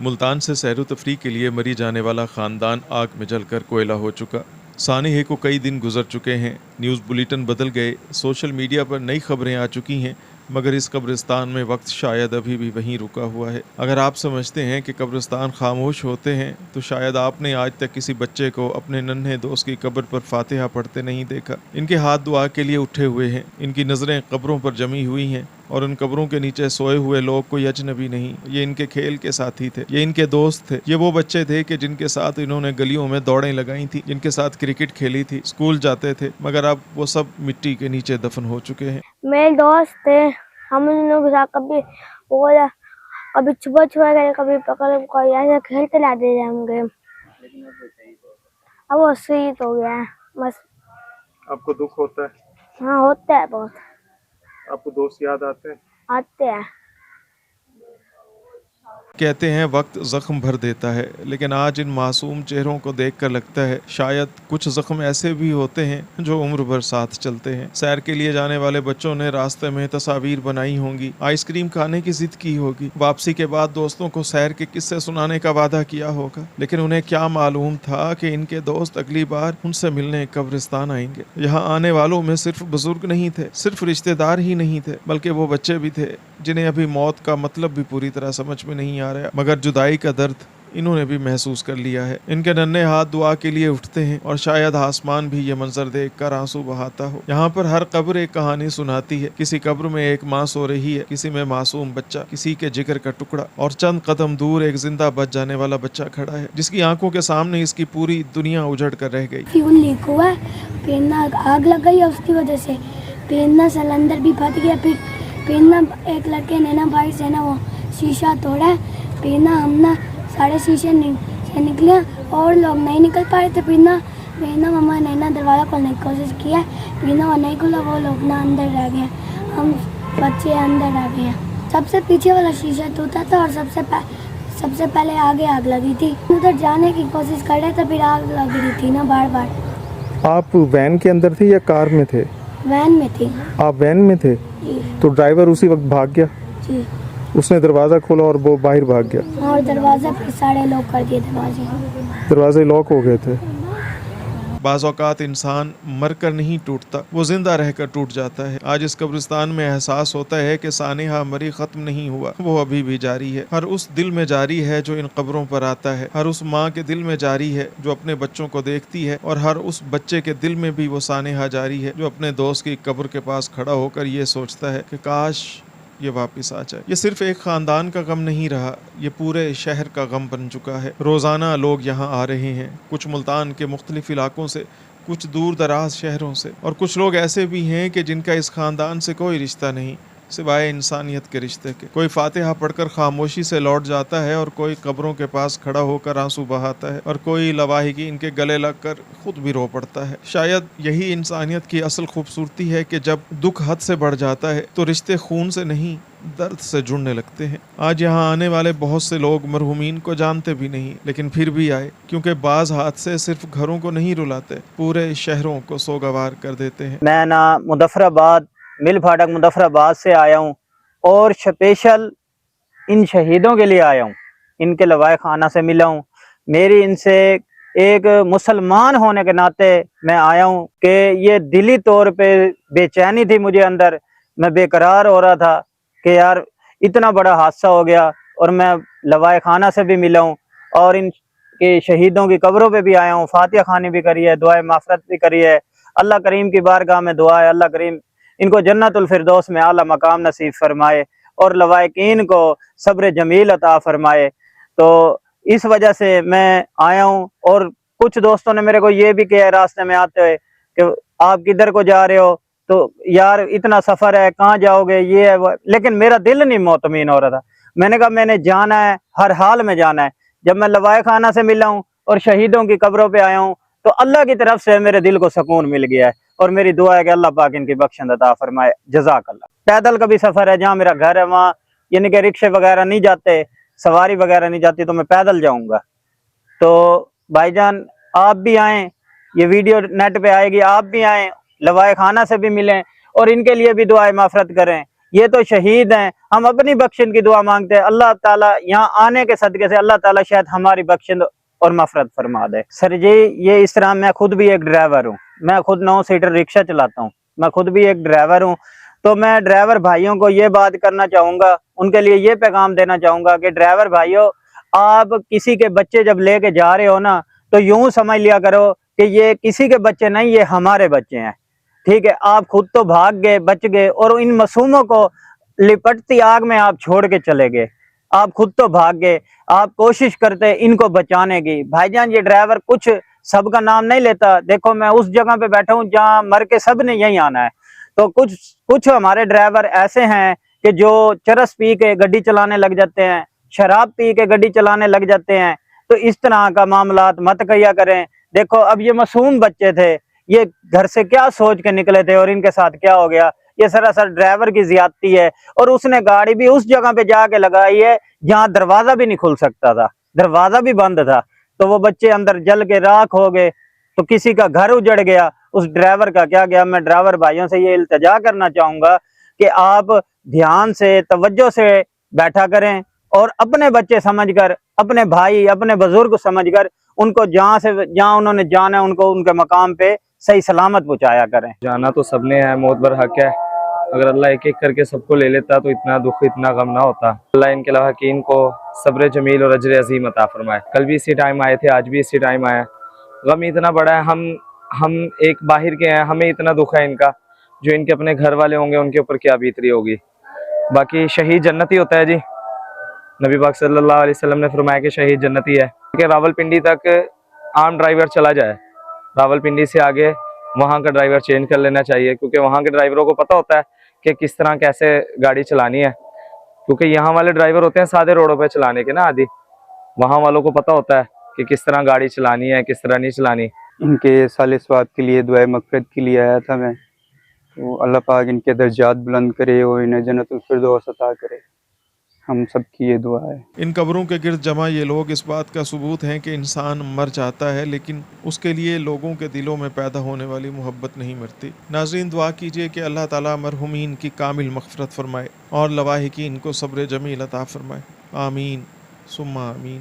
मुल्तान से सैर व तफरीह के लिए मरी जाने वाला ख़ानदान आग में जलकर कोयला हो चुका। सानहे को कई दिन गुजर चुके हैं, न्यूज़ बुलेटिन बदल गए, सोशल मीडिया पर नई खबरें आ चुकी हैं, मगर इस कब्रिस्तान में वक्त शायद अभी भी वहीं रुका हुआ है। अगर आप समझते हैं कि कब्रिस्तान खामोश होते हैं तो शायद आपने आज तक किसी बच्चे को अपने नन्हे दोस्त की कब्र पर फातिहा पढ़ते नहीं देखा। इनके हाथ दुआ के लिए उठे हुए हैं, इनकी नज़रें कब्रों पर जमी हुई हैं और उन कब्रों के नीचे सोए हुए लोग कोई अजनबी नहीं, ये इनके खेल के साथी थे, ये इनके दोस्त थे, ये वो बच्चे थे कि जिनके साथ इन्होंने गलियों में दौड़ें लगाई थी, जिनके साथ क्रिकेट खेली थी, स्कूल जाते थे, मगर अब वो सब मिट्टी के नीचे दफन हो चुके हैं। मेरे दोस्त थे, हम उन लोगों के साथ कभी छुपा छुपा गए, कभी पकड़ कोई ऐसे खेलते लाते थे हम गेम। अब वो शहीद हो गया है बस। आपको दुख होता है? हाँ होता है बहुत। आपको दोस्त याद आते हैं? आते हैं। कहते हैं वक्त ज़ख्म भर देता है, लेकिन आज इन मासूम चेहरों को देखकर लगता है शायद कुछ ज़ख्म ऐसे भी होते हैं जो उम्र भर साथ चलते हैं। सैर के लिए जाने वाले बच्चों ने रास्ते में तस्वीर बनाई होंगी, आइसक्रीम खाने की जिद की होगी, वापसी के बाद दोस्तों को सैर के किस्से सुनाने का वादा किया होगा, लेकिन उन्हें क्या मालूम था कि इनके दोस्त अगली बार उनसे मिलने कब्रिस्तान आएंगे। यहाँ आने वालों में सिर्फ बुजुर्ग नहीं थे, सिर्फ रिश्तेदार ही नहीं थे, बल्कि वो बच्चे भी थे जिन्हें अभी मौत का मतलब भी पूरी तरह समझ में नहीं आ रहा, मगर जुदाई का दर्द इन्होंने भी महसूस कर लिया है। इनके नन्हे हाथ दुआ के लिए उठते हैं और शायद आसमान भी ये मंजर देखकर आंसू बहाता हो। यहाँ पर हर कब्र एक कहानी सुनाती है। किसी कब्र में एक माँ सो रही है, किसी में मासूम बच्चा, किसी के जिगर का टुकड़ा, और चंद कदम दूर एक जिंदा बच जाने वाला बच्चा खड़ा है जिसकी आंखों के सामने इसकी पूरी दुनिया उजड़ कर रह गई। फ्यूल लीक हुआ है, पेन्ना आग लग गई है, उसकी वजह से पेन्ना सिलेंडर भी फट गया। फिर पेन्ना एक लड़के ने ना भाई से ना वो शीशा तोड़ा है, पेन्ना हम ना सारे शीशे से निकले और लोग नहीं निकल पाए थे। पेन्ना मम्मा ने ना दरवाज़ा खोलने की कोशिश किया, पेन्ना वो नहीं खुला, वो लोग ना अंदर रह गए, हम बच्चे अंदर रह गए। सबसे पीछे वाला शीशा टूटा था और सबसे पहले आगे आग लगी थी। उधर जाने की कोशिश कर रहे थे, फिर आग लग रही थी ना बार बार। आप वैन के अंदर थे या कार में थे? वैन में थी। आप वैन में थे? तो ड्राइवर उसी वक्त भाग गया? जी। उसने दरवाज़ा खोला और वो बाहर भाग गया? और दरवाज़ा फिर सारे लॉक कर दिए, दरवाजे लॉक हो गए थे। बाज़ औक़ात इंसान मर कर नहीं टूटता, वो जिंदा रहकर टूट जाता है। आज इस कब्रिस्तान में एहसास होता है कि सानिहा मरी ख़त्म नहीं हुआ, वो अभी भी जारी है। हर उस दिल में जारी है जो इन कब्रों पर आता है, हर उस माँ के दिल में जारी है जो अपने बच्चों को देखती है, और हर उस बच्चे के दिल में भी वो सानिहा जारी है जो अपने दोस्त की कब्र के पास खड़ा होकर ये सोचता है कि काश ये वापस आ जाए। ये सिर्फ एक ख़ानदान का गम नहीं रहा, ये पूरे शहर का गम बन चुका है। रोज़ाना लोग यहाँ आ रहे हैं, कुछ मुल्तान के मुख्तलिफ इलाकों से, कुछ दूर दराज शहरों से, और कुछ लोग ऐसे भी हैं कि जिनका इस ख़ानदान से कोई रिश्ता नहीं सिवाय इंसानियत के रिश्ते के। कोई फातिहा पढ़कर खामोशी से लौट जाता है और कोई कब्रों के पास खड़ा होकर आंसू बहाता है, और कोई लवाहिकी इनके गले लगकर खुद भी रो पड़ता है। शायद यही इंसानियत की असल खूबसूरती है कि जब दुख हद से बढ़ जाता है तो रिश्ते खून से नहीं दर्द से जुड़ने लगते हैं। आज यहाँ आने वाले बहुत से लोग मरहूमीन को जानते भी नहीं, लेकिन फिर भी आए, क्योंकि बाज हादसे सिर्फ घरों को नहीं रुलाते, पूरे शहरों को सोगवार कर देते हैं। मैं ना मुजफ्फराबाद मिल फाटक मुजफ्फराबाद से आया हूँ और स्पेशल इन शहीदों के लिए आया हूँ, इनके लवाए खाना से मिला हूँ। मेरी इनसे एक मुसलमान होने के नाते मैं आया हूँ कि ये दिली तौर पे बेचैनी थी मुझे अंदर, मैं बेकरार हो रहा था कि यार इतना बड़ा हादसा हो गया, और मैं लवाए खाना से भी मिला हूँ और इन के शहीदों की कब्रों पे भी आया हूँ, फातिहा खानी भी करी है, दुआए माफ़रत भी करी है। अल्लाह करीम की बारगाह में दुआ है अल्लाह करीम इनको जन्नतुल फिरदौस में आला मकाम नसीब फरमाए और लवाइकीन को सब्र जमील अता फरमाए। तो इस वजह से मैं आया हूँ। और कुछ दोस्तों ने मेरे को ये भी किया रास्ते में आते हुए कि आप किधर को जा रहे हो, तो यार इतना सफ़र है, कहाँ जाओगे, ये है वो, लेकिन मेरा दिल नहीं मोतमीन हो रहा था। मैंने कहा मैंने जाना है, हर हाल में जाना है। जब मैं लवाए खाना से मिला हूँ और शहीदों की कब्रों पे आया हूँ तो अल्लाह की तरफ से मेरे दिल को सुकून मिल गया है, और मेरी दुआ है कि अल्लाह पाक इनकी बख्शिश अता फरमाए। जज़ाकल्लाह। पैदल का भी सफ़र है, जहाँ मेरा घर है वहाँ यानी कि रिक्शे वगैरह नहीं जाते, सवारी वगैरह नहीं जाती, तो मैं पैदल जाऊँगा। तो भाईजान आप भी आएँ, ये वीडियो नेट पे आएगी, आप भी आएँ, लवाए खाना से भी मिलें और इनके लिए भी दुआए माफ़रत करें। یہ تو شہید ہیں، ہم اپنی بخشن کی دعا مانگتے ہیں، اللہ تعالیٰ یہاں آنے کے صدقے سے اللہ تعالیٰ شاید ہماری بخشن اور مغفرت فرما دے۔ سر جی یہ اس طرح میں خود بھی ایک ڈرائیور ہوں، میں خود 9 سیٹر رکشہ چلاتا ہوں، میں خود بھی ایک ڈرائیور ہوں، تو میں ڈرائیور بھائیوں کو یہ بات کرنا چاہوں گا، ان کے لیے یہ پیغام دینا چاہوں گا کہ ڈرائیور بھائیوں، آپ کسی کے بچے جب لے کے جا رہے ہو نا تو یوں سمجھ لیا کرو کہ یہ کسی کے بچے نہیں، یہ ہمارے بچے ہیں، ٹھیک ہے؟ آپ خود تو بھاگ گئے، بچ گئے، اور ان معصوموں کو لپٹتی آگ میں آپ چھوڑ کے چلے گئے، آپ خود تو بھاگ گئے، آپ کوشش کرتے ان کو بچانے کی۔ بھائی جان یہ ڈرائیور کچھ سب کا نام نہیں لیتا، دیکھو میں اس جگہ پہ بیٹھا ہوں جہاں مر کے سب نے یہیں آنا ہے، تو کچھ ہمارے ڈرائیور ایسے ہیں کہ جو چرس پی کے گاڑی چلانے لگ جاتے ہیں، شراب پی کے گاڑی چلانے لگ جاتے ہیں، تو اس طرح کا معاملات مت کیا کریں۔ دیکھو اب یہ معصوم بچے تھے، یہ گھر سے کیا سوچ کے نکلے تھے اور ان کے ساتھ کیا ہو گیا، یہ سراسر ڈرائیور کی زیادتی ہے، اور اس نے گاڑی بھی اس جگہ پہ جا کے لگائی ہے جہاں دروازہ بھی نہیں کھل سکتا تھا، دروازہ بھی بند تھا، تو وہ بچے اندر جل کے راکھ ہو گئے، تو کسی کا گھر اجڑ گیا، اس ڈرائیور کا کیا گیا۔ میں ڈرائیور بھائیوں سے یہ التجا کرنا چاہوں گا کہ آپ دھیان سے توجہ سے بیٹھا کریں، اور اپنے بچے سمجھ کر، اپنے بھائی اپنے بزرگ سمجھ کر ان کو جہاں انہوں نے جانا ہے ان کو ان کے مقام پہ صحیح سلامت پہنچایا کریں۔ جانا تو سب نے ہے، موت بر حق ہے، اگر اللہ ایک ایک کر کے سب کو لے لیتا تو اتنا دکھ اتنا غم نہ ہوتا۔ اللہ ان کے لاحقین کو صبر جمیل اور اجر عظیم عطا فرمائے۔ کل بھی اسی ٹائم آئے تھے، آج بھی اسی ٹائم آئے، غم اتنا بڑا ہے، ہم ایک باہر کے ہیں، ہمیں اتنا دکھ ہے ان کا، جو ان کے اپنے گھر والے ہوں گے ان کے اوپر کیا بیتری ہوگی۔ باقی شہید جنتی ہوتا ہے جی، نبی پاک صلی اللہ علیہ وسلم نے فرمایا کہ شہید جنتی ہے۔ کہ راولپنڈی تک عام ڈرائیور چلا جائے، راولپنڈی سے آگے وہاں کا ڈرائیور چینج کر لینا چاہیے، کیونکہ وہاں کے ڈرائیوروں کو پتہ ہوتا ہے کہ کس طرح کیسے گاڑی چلانی ہے، کیونکہ یہاں والے ڈرائیور ہوتے ہیں سادے روڈوں پہ چلانے کے نا عادی، وہاں والوں کو پتہ ہوتا ہے کہ کس طرح گاڑی چلانی ہے کس طرح نہیں چلانی۔ ان کے سال ثواب کے لیے دعائے مغفرت کے لیے آیا تھا میں، تو اللہ پاک ان کے درجات بلند کرے اور انہیں جنت الفردوس عطا کرے، ہم سب کی یہ دعا ہے۔ ان قبروں کے گرد جمع یہ لوگ اس بات کا ثبوت ہیں کہ انسان مر جاتا ہے، لیکن اس کے لیے لوگوں کے دلوں میں پیدا ہونے والی محبت نہیں مرتی۔ ناظرین دعا کیجئے کہ اللہ تعالیٰ مرحومین کی کامل مغفرت فرمائے اور لواحقین کو صبر جمیل عطا فرمائے، آمین ثم آمین۔